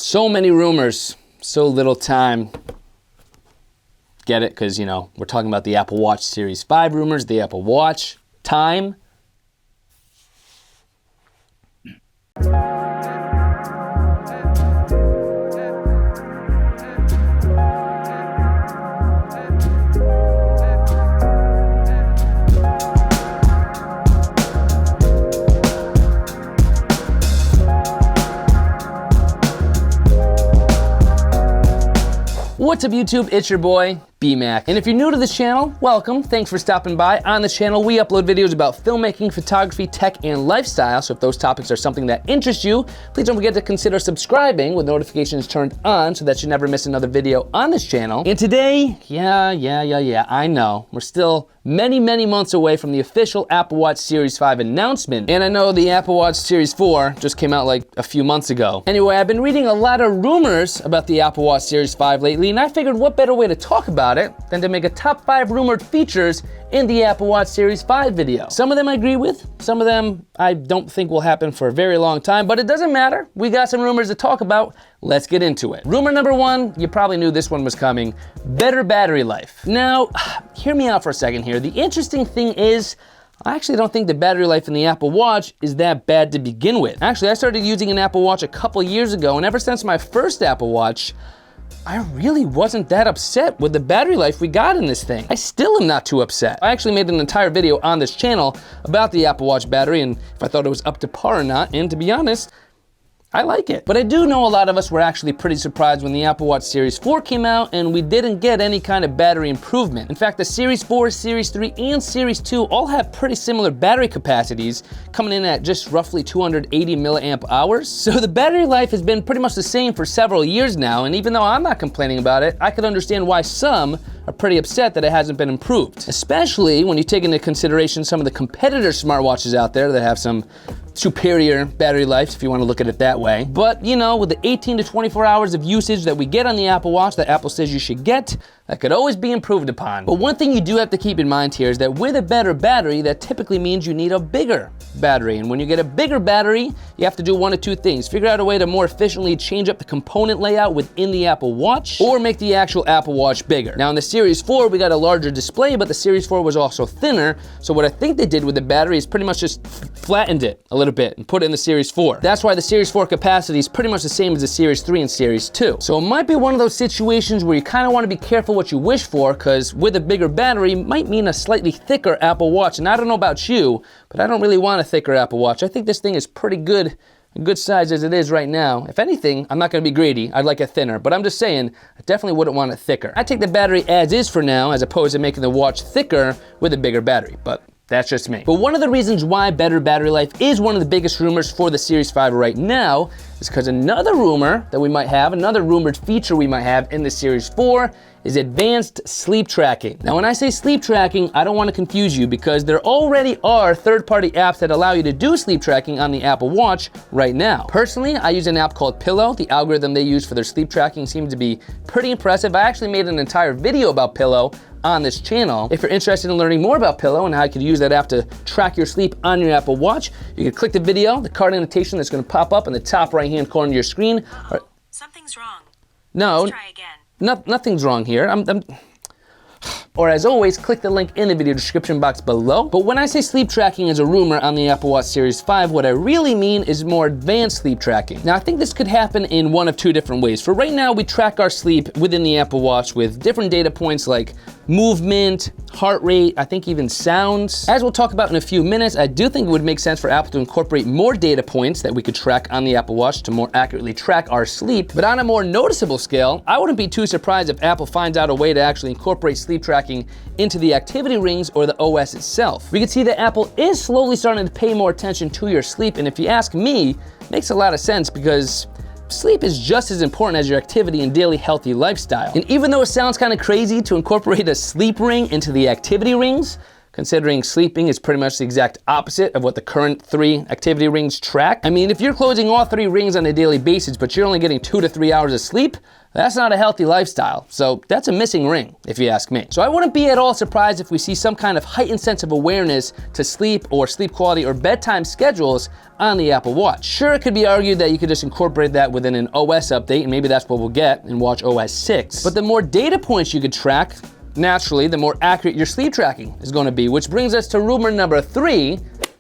So many rumors, so little time. Get it? Because, you know, we're talking about the Apple Watch Series 5 rumors, the Apple Watch. Time. What's up YouTube, it's your boy, B-Mac. And if you're new to this channel, welcome, thanks for stopping by. On this channel, we upload videos about filmmaking, photography, tech, and lifestyle. So if those topics are something that interests you, please don't forget to consider subscribing with notifications turned on so that you never miss another video on this channel. And today, I know, we're still many months away from the official Apple Watch Series 5 announcement. And I know the Apple Watch Series 4 just came out like a few months ago. Anyway, I've been reading a lot of rumors about the Apple Watch Series 5 lately, and I figured what better way to talk about it than to make a top 5 rumored features in the Apple Watch Series 5 video. Some of them I agree with, some of them I don't think will happen for a very long time, but it doesn't matter. We got some rumors to talk about. Let's get into it. Rumor number 1, you probably knew this one was coming, better battery life. Now, hear me out for a second here. The interesting thing is, I actually don't think the battery life in the Apple Watch is that bad to begin with. Actually, I started using an Apple Watch a couple years ago, and ever since my first Apple Watch, I really wasn't that upset with the battery life we got in this thing. I still am not too upset. I actually made an entire video on this channel about the Apple Watch battery and if I thought it was up to par or not, and to be honest, I like it. But I do know a lot of us were actually pretty surprised when the Apple Watch Series 4 came out and we didn't get any kind of battery improvement. In fact, the Series 4, Series 3, and Series 2 all have pretty similar battery capacities, coming in at just roughly 280 milliamp hours. So the battery life has been pretty much the same for several years now, and even though I'm not complaining about it, I could understand why some are pretty upset that it hasn't been improved. Especially when you take into consideration some of the competitor smartwatches out there that have some superior battery life, if you want to look at it that way. But, you know, with the 18 to 24 hours of usage that we get on the Apple Watch that Apple says you should get, that could always be improved upon. But one thing you do have to keep in mind here is that with a better battery, that typically means you need a bigger battery. And when you get a bigger battery, you have to do one of two things. Figure out a way to more efficiently change up the component layout within the Apple Watch, or make the actual Apple Watch bigger. Now in the Series 4, we got a larger display, but the Series 4 was also thinner. So what I think they did with the battery is pretty much just flattened it a little bit and put it in the Series 4. That's why the Series 4 capacity is pretty much the same as the Series 3 and Series 2. So it might be one of those situations where you kind of want to be careful what you wish for, because with a bigger battery might mean a slightly thicker Apple Watch. And I don't know about you, but I don't really want a thicker Apple Watch. I think this thing is pretty good, a good size as it is right now. If anything, I'm not going to be greedy. I'd like it thinner, but I'm just saying, I definitely wouldn't want it thicker. I take the battery as is for now, as opposed to making the watch thicker with a bigger battery, but that's just me. But one of the reasons why better battery life is one of the biggest rumors for the Series 5 right now is because another rumor that we might have, another rumored feature we might have in the Series 4 is advanced sleep tracking. Now when I say sleep tracking, I don't want to confuse you because there already are third-party apps that allow you to do sleep tracking on the Apple Watch right now. Personally, I use an app called Pillow. The algorithm they use for their sleep tracking seems to be pretty impressive. I actually made an entire video about Pillow on this channel. If you're interested in learning more about Pillow and how you could use that app to track your sleep on your Apple Watch, you can click the video, the card annotation that's going to pop up in the top right-hand corner of your screen. Something's wrong. No. Let's try again. Nothing's wrong here. Or as always, click the link in the video description box below. But when I say sleep tracking is a rumor on the Apple Watch Series 5, what I really mean is more advanced sleep tracking. Now I think this could happen in one of two different ways. For right now, we track our sleep within the Apple Watch with different data points like movement, heart rate, I think even sounds. As we'll talk about in a few minutes, I do think it would make sense for Apple to incorporate more data points that we could track on the Apple Watch to more accurately track our sleep. But on a more noticeable scale, I wouldn't be too surprised if Apple finds out a way to actually incorporate sleep tracking into the activity rings or the OS itself. We can see that Apple is slowly starting to pay more attention to your sleep, and if you ask me, it makes a lot of sense because sleep is just as important as your activity and daily healthy lifestyle. And even though it sounds kind of crazy to incorporate a sleep ring into the activity rings, considering sleeping is pretty much the exact opposite of what the current 3 activity rings track. I mean, if you're closing all 3 rings on a daily basis, but you're only getting 2 to 3 hours of sleep, that's not a healthy lifestyle. So that's a missing ring, if you ask me. So I wouldn't be at all surprised if we see some kind of heightened sense of awareness to sleep or sleep quality or bedtime schedules on the Apple Watch. Sure, it could be argued that you could just incorporate that within an OS update, and maybe that's what we'll get in watchOS 6. But the more data points you could track, naturally, the more accurate your sleep tracking is going to be, which brings us to rumor number 3,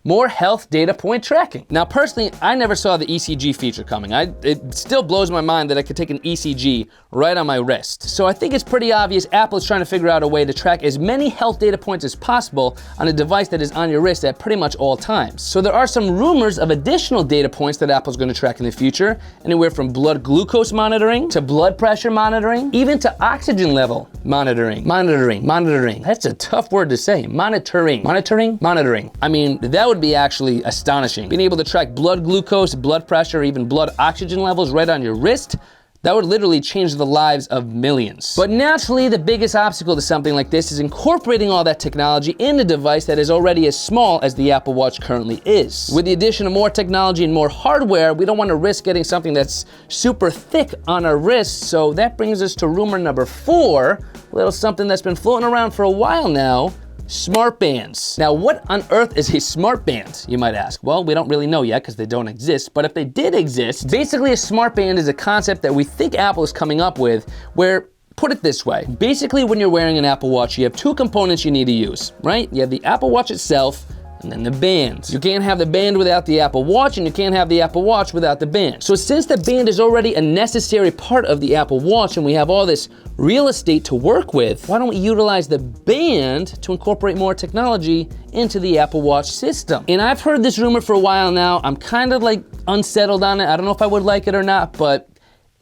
more health data point tracking. Now, personally, I never saw the ECG feature coming. It still blows my mind that I could take an ECG right on my wrist. So I think it's pretty obvious Apple is trying to figure out a way to track as many health data points as possible on a device that is on your wrist at pretty much all times. So there are some rumors of additional data points that Apple's going to track in the future, anywhere from blood glucose monitoring to blood pressure monitoring, even to oxygen level monitoring. Monitoring. That's a tough word to say. Monitoring. I mean, that would be actually astonishing. Being able to track blood glucose, blood pressure, even blood oxygen levels right on your wrist, that would literally change the lives of millions. But naturally, the biggest obstacle to something like this is incorporating all that technology in a device that is already as small as the Apple Watch currently is. With the addition of more technology and more hardware, we don't want to risk getting something that's super thick on our wrists, so that brings us to rumor number 4, a little something that's been floating around for a while now, smart bands. Now, what on earth is a smart band, you might ask? Well, we don't really know yet because they don't exist, but if they did exist, basically a smart band is a concept that we think Apple is coming up with where, put it this way, basically when you're wearing an Apple Watch, you have 2 components you need to use, right? You have the Apple Watch itself, and then the band. You can't have the band without the Apple Watch, and you can't have the Apple Watch without the band. So since the band is already a necessary part of the Apple Watch and we have all this real estate to work with, why don't we utilize the band to incorporate more technology into the Apple Watch system? And I've heard this rumor for a while now. I'm kind of like unsettled on it. I don't know if I would like it or not, but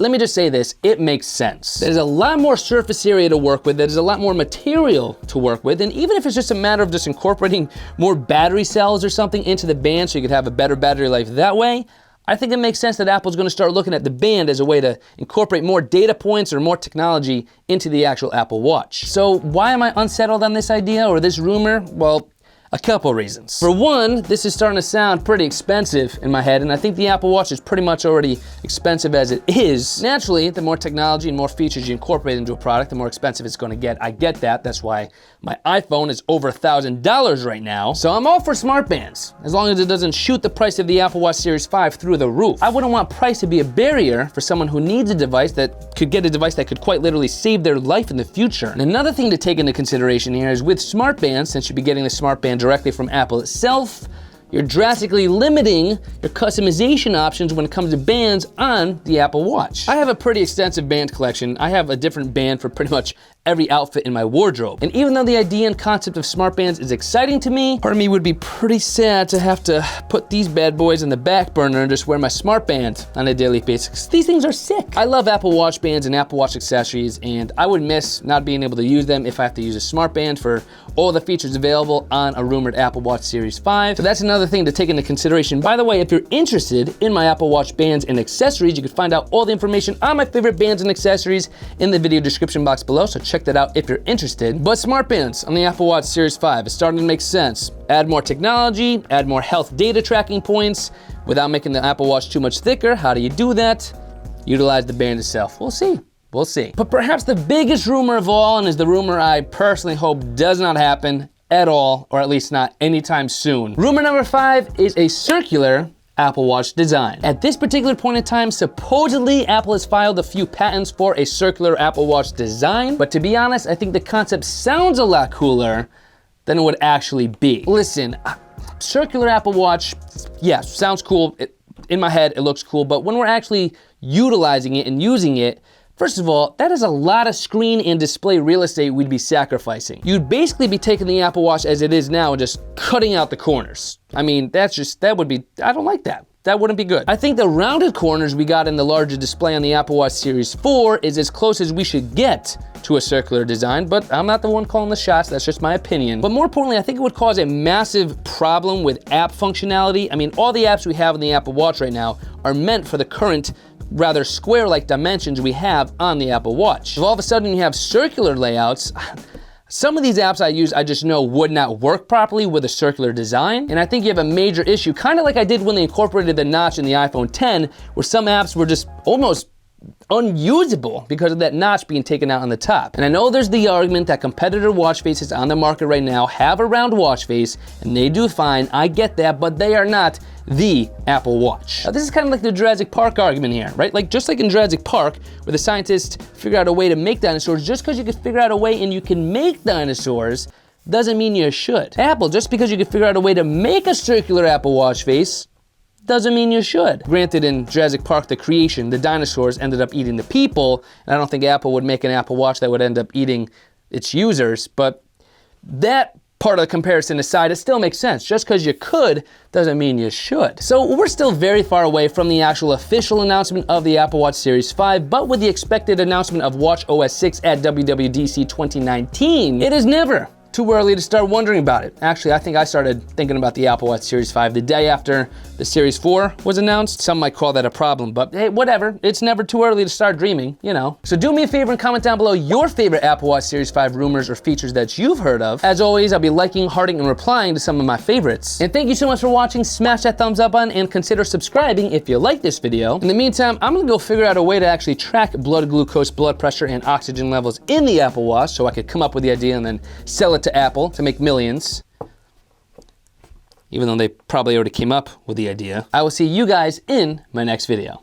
let me just say this, it makes sense. There's a lot more surface area to work with, there's a lot more material to work with, and even if it's just a matter of just incorporating more battery cells or something into the band so you could have a better battery life that way, I think it makes sense that Apple's gonna start looking at the band as a way to incorporate more data points or more technology into the actual Apple Watch. So why am I unsettled on this idea or this rumor? Well, a couple reasons. For one, this is starting to sound pretty expensive in my head, and I think the Apple Watch is pretty much already expensive as it is. Naturally, the more technology and more features you incorporate into a product, the more expensive it's gonna get. I get that, that's why my iPhone is over $1,000 right now. So I'm all for smart bands, as long as it doesn't shoot the price of the Apple Watch Series 5 through the roof. I wouldn't want price to be a barrier for someone who needs a device that could get a device that could quite literally save their life in the future. And another thing to take into consideration here is with smart bands, since you'd be getting the smart band directly from Apple itself, you're drastically limiting your customization options when it comes to bands on the Apple Watch. I have a pretty extensive band collection. I have a different band for pretty much every outfit in my wardrobe. And even though the idea and concept of smart bands is exciting to me, part of me would be pretty sad to have to put these bad boys in the back burner and just wear my smart band on a daily basis. These things are sick. I love Apple Watch bands and Apple Watch accessories, and I would miss not being able to use them if I have to use a smart band for all the features available on a rumored Apple Watch Series 5. So that's another thing to take into consideration. By the way, if you're interested in my Apple Watch bands and accessories, you can find out all the information on my favorite bands and accessories in the video description box below, so check that out if you're interested. But smart bands on the Apple Watch Series 5 is starting to make sense. Add more technology, add more health data tracking points without making the Apple Watch too much thicker. How do you do that? Utilize the band itself. We'll see. We'll see. But perhaps the biggest rumor of all, and is the rumor I personally hope does not happen at all, or at least not anytime soon. Rumor number 5 is a circular Apple Watch design. At this particular point in time, supposedly Apple has filed a few patents for a circular Apple Watch design, but to be honest, I think the concept sounds a lot cooler than it would actually be. Listen, circular Apple Watch, yeah, sounds cool. In my head, it looks cool, but when we're actually utilizing it and using it, first of all, that is a lot of screen and display real estate we'd be sacrificing. You'd basically be taking the Apple Watch as it is now and just cutting out the corners. I mean, I don't like that. That wouldn't be good. I think the rounded corners we got in the larger display on the Apple Watch Series 4 is as close as we should get to a circular design, but I'm not the one calling the shots, that's just my opinion. But more importantly, I think it would cause a massive problem with app functionality. I mean, all the apps we have in the Apple Watch right now are meant for the current rather square-like dimensions we have on the Apple Watch. If all of a sudden you have circular layouts, Some of these apps I use, I just know would not work properly with a circular design. And I think you have a major issue, kind of like I did when they incorporated the notch in the iPhone 10, where some apps were just almost unusable because of that notch being taken out on the top. And I know there's the argument that competitor watch faces on the market right now have a round watch face, and they do fine, I get that, but they are not the Apple Watch. Now, this is kind of like the Jurassic Park argument here, right? Like, just like in Jurassic Park, where the scientists figured out a way to make dinosaurs, just because you can figure out a way and you can make dinosaurs, doesn't mean you should. Apple, just because you can figure out a way to make a circular Apple Watch face, doesn't mean you should. Granted, in Jurassic Park, the creation, the dinosaurs ended up eating the people, and I don't think Apple would make an Apple Watch that would end up eating its users, but that part of the comparison aside, it still makes sense. Just because you could doesn't mean you should. So we're still very far away from the actual official announcement of the Apple Watch Series 5, but with the expected announcement of watchOS 6 at WWDC 2019, it is never too early to start wondering about it. Actually, I think I started thinking about the Apple Watch Series 5 the day after the Series 4 was announced. Some might call that a problem, but hey, whatever. It's never too early to start dreaming, you know. So do me a favor and comment down below your favorite Apple Watch Series 5 rumors or features that you've heard of. As always, I'll be liking, hearting, and replying to some of my favorites. And thank you so much for watching. Smash that thumbs up button and consider subscribing if you like this video. In the meantime, I'm gonna go figure out a way to actually track blood glucose, blood pressure, and oxygen levels in the Apple Watch so I could come up with the idea and then sell it to Apple to make millions, even though they probably already came up with the idea. I will see you guys in my next video.